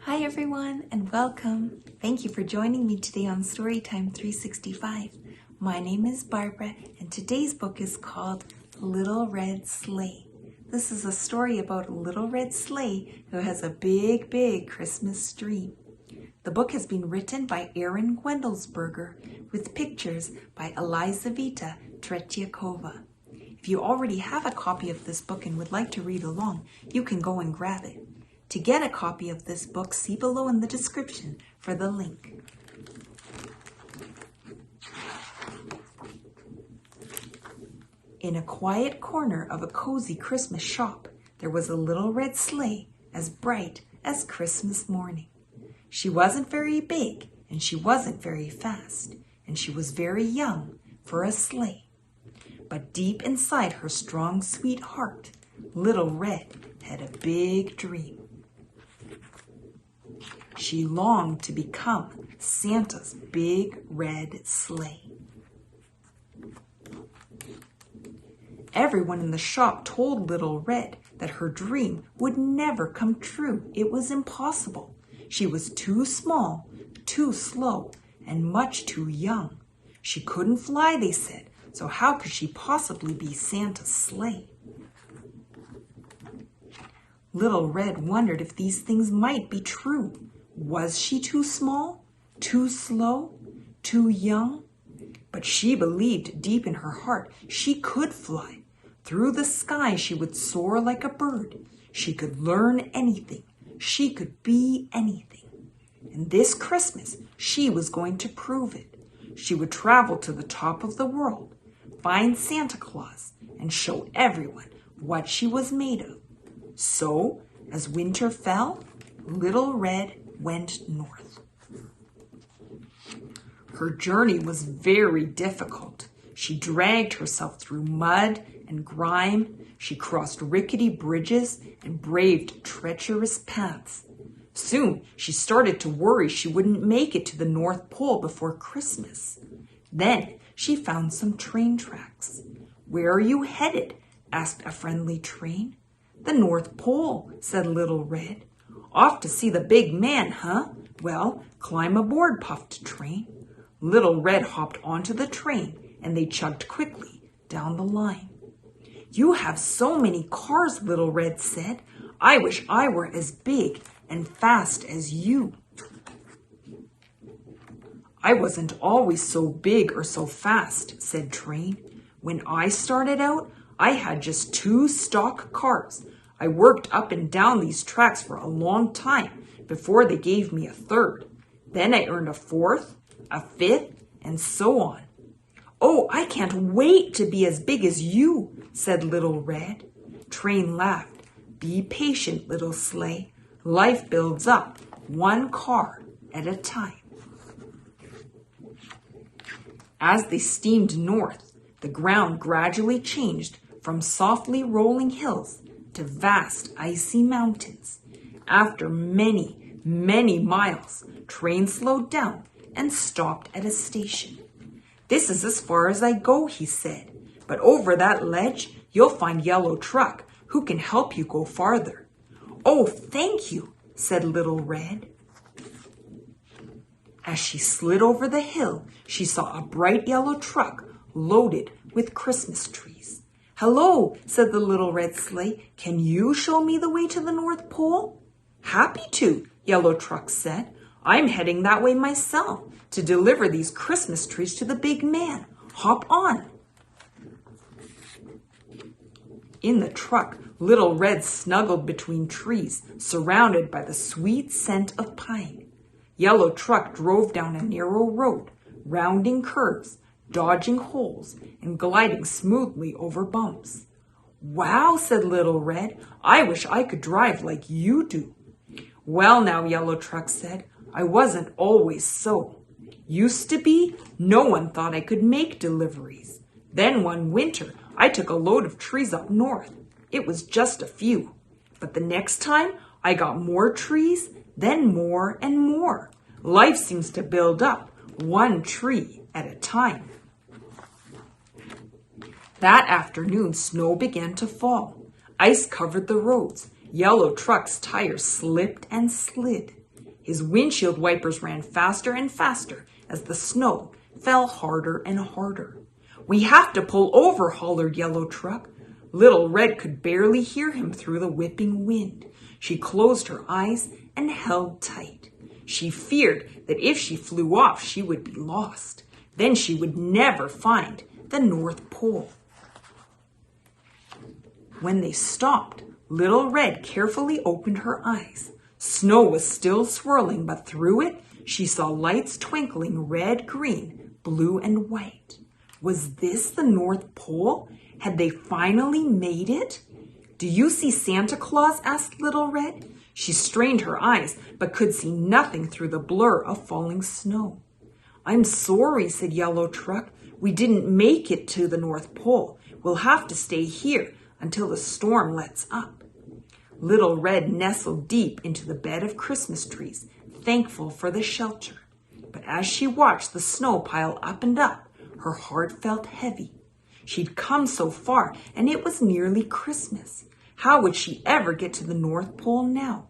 Hi everyone and welcome. Thank you for joining me today on Storytime 365. My name is Barbara and today's book is called Little Red Sleigh. This is a story about a little red sleigh who has a big Christmas tree. The book has been written by Erin Guendelsberger with pictures by Elizaveta Tretyakova. If you already have a copy of this book and would like to read along, you can go and grab it. To get a copy of this book, see below in the description for the link. In a quiet corner of a cozy Christmas shop, there was a little red sleigh as bright as Christmas morning. She wasn't very big and she wasn't very fast, and she was very young for a sleigh. But deep inside her strong, sweet heart, Little Red had a big dream. She longed to become Santa's big red sleigh. Everyone in the shop told Little Red that her dream would never come true. It was impossible. She was too small, too slow, and much too young. She couldn't fly, they said, so how could she possibly be Santa's sleigh? Little Red wondered if these things might be true. Was she too small, too slow, too young? But she believed deep in her heart she could fly. Through the sky she would soar like a bird. She could learn anything. She could be anything. And this Christmas she was going to prove it. She would travel to the top of the world, find Santa Claus, and show everyone what she was made of. So, as winter fell, Little Red went north. Her journey was very difficult. She dragged herself through mud and grime. She crossed rickety bridges and braved treacherous paths. Soon, she started to worry she wouldn't make it to the North Pole before Christmas. Then, she found some train tracks. "Where are you headed?" asked a friendly train. "The North Pole," said Little Red. "Off to see the big man, huh? Well, climb aboard," puffed Train. Little Red hopped onto the train and they chugged quickly down the line. "You have so many cars," Little Red said. "I wish I were as big and fast as you." "I wasn't always so big or so fast," said Train. "When I started out, I had just 2 stock cars. I worked up and down these tracks for a long time before they gave me a 3rd. Then I earned a 4th, a 5th, and so on." "Oh, I can't wait to be as big as you," said Little Red. Train laughed. "Be patient, little sleigh. Life builds up 1 car at a time." As they steamed north, the ground gradually changed from softly rolling hills to vast icy mountains. After many miles, Train slowed down and stopped at a station. "This is as far as I go," he said, "but over that ledge you'll find Yellow Truck who can help you go farther." "Oh, thank you," said Little Red. As she slid over the hill, she saw a bright yellow truck loaded with Christmas trees. "Hello," said the Little Red Sleigh. "Can you show me the way to the North Pole?" "Happy to," Yellow Truck said. "I'm heading that way myself to deliver these Christmas trees to the big man. Hop on." In the truck, Little Red snuggled between trees, surrounded by the sweet scent of pine. Yellow Truck drove down a narrow road, rounding curves, dodging holes, and gliding smoothly over bumps. "Wow," said Little Red. "I wish I could drive like you do." "Well now," Yellow Truck said, "I wasn't always so. Used to be, no one thought I could make deliveries. Then one winter, I took a load of trees up north. It was just a few. But the next time, I got more trees, then more and more. Life seems to build up 1 tree at a time." That afternoon, snow began to fall. Ice covered the roads. Yellow Truck's tires slipped and slid. His windshield wipers ran faster and faster as the snow fell harder and harder. "We have to pull over," hollered Yellow Truck. Little Red could barely hear him through the whipping wind. She closed her eyes and held tight. She feared that if she flew off, she would be lost. Then she would never find the North Pole. When they stopped, Little Red carefully opened her eyes. Snow was still swirling, but through it, she saw lights twinkling red, green, blue, and white. Was this the North Pole? Had they finally made it? "Do you see Santa Claus?" asked Little Red. She strained her eyes, but could see nothing through the blur of falling snow. "I'm sorry," said Yellow Truck. "We didn't make it to the North Pole. We'll have to stay here until the storm lets up." Little Red nestled deep into the bed of Christmas trees, thankful for the shelter. But as she watched the snow pile up and up, her heart felt heavy. She'd come so far, and it was nearly Christmas. How would she ever get to the North Pole now?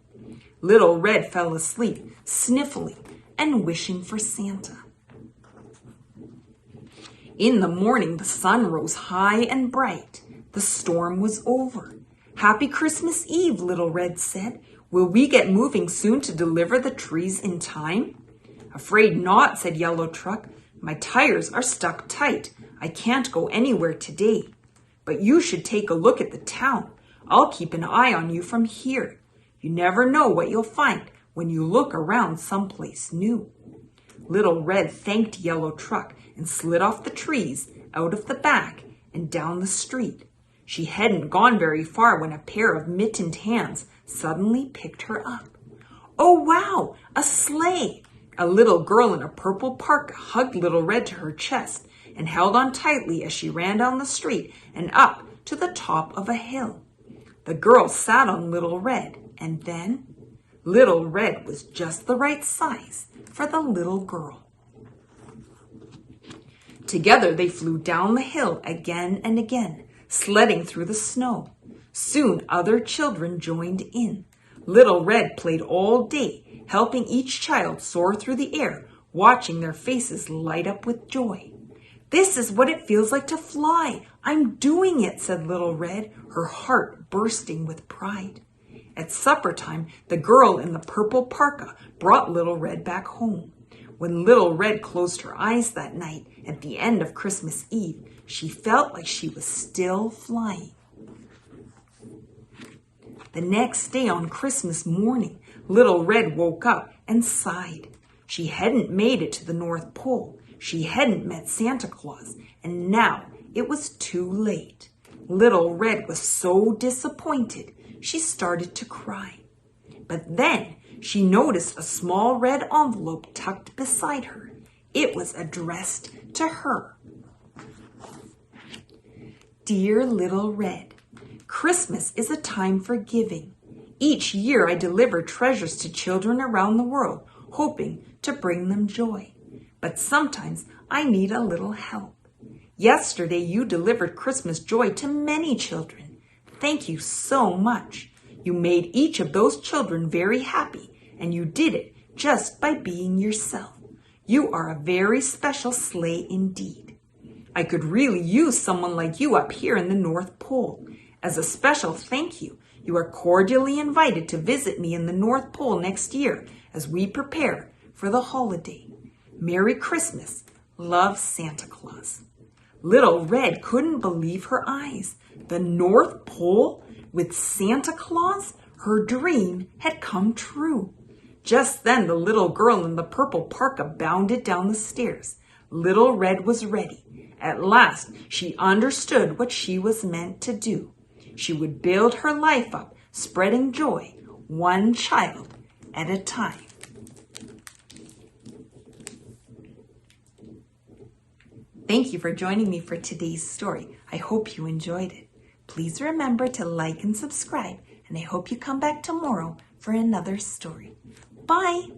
Little Red fell asleep, sniffling and wishing for Santa. In the morning, the sun rose high and bright. The storm was over. "Happy Christmas Eve," Little Red said. "Will we get moving soon to deliver the trees in time?" "Afraid not," said Yellow Truck. "My tires are stuck tight. I can't go anywhere today. But you should take a look at the town. I'll keep an eye on you from here. You never know what you'll find when you look around someplace new." Little Red thanked Yellow Truck and slid off the trees, out of the back, and down the street. She hadn't gone very far when a pair of mittened hands suddenly picked her up. "Oh, wow, a sleigh!" A little girl in a purple parka hugged Little Red to her chest and held on tightly as she ran down the street and up to the top of a hill. The girl sat on Little Red, and then Little Red was just the right size for the little girl. Together they flew down the hill again and again, sledding through the snow. Soon other children joined in. Little Red played all day, helping each child soar through the air, watching their faces light up with joy. "This is what it feels like to fly. I'm doing it," said Little Red, her heart bursting with pride. At supper time, the girl in the purple parka brought Little Red back home. When Little Red closed her eyes that night at the end of Christmas Eve, she felt like she was still flying. The next day on Christmas morning, Little Red woke up and sighed. She hadn't made it to the North Pole. She hadn't met Santa Claus, and now it was too late. Little Red was so disappointed, she started to cry. But then she noticed a small red envelope tucked beside her. It was addressed to her. Dear Little Red, Christmas is a time for giving. Each year I deliver treasures to children around the world, hoping to bring them joy. But sometimes I need a little help. Yesterday you delivered Christmas joy to many children. Thank you so much. You made each of those children very happy, and you did it just by being yourself. You are a very special sleigh indeed. I could really use someone like you up here in the North Pole. As a special thank you, you are cordially invited to visit me in the North Pole next year as we prepare for the holiday. Merry Christmas. Love, Santa Claus. Little Red couldn't believe her eyes. The North Pole with Santa Claus? Her dream had come true. Just then the little girl in the purple parka bounded down the stairs. Little Red was ready. At last she understood what she was meant to do. She would build her life up, spreading joy, one child at a time. Thank you for joining me for today's story. I hope you enjoyed it. Please remember to like and subscribe, and I hope you come back tomorrow for another story. Bye!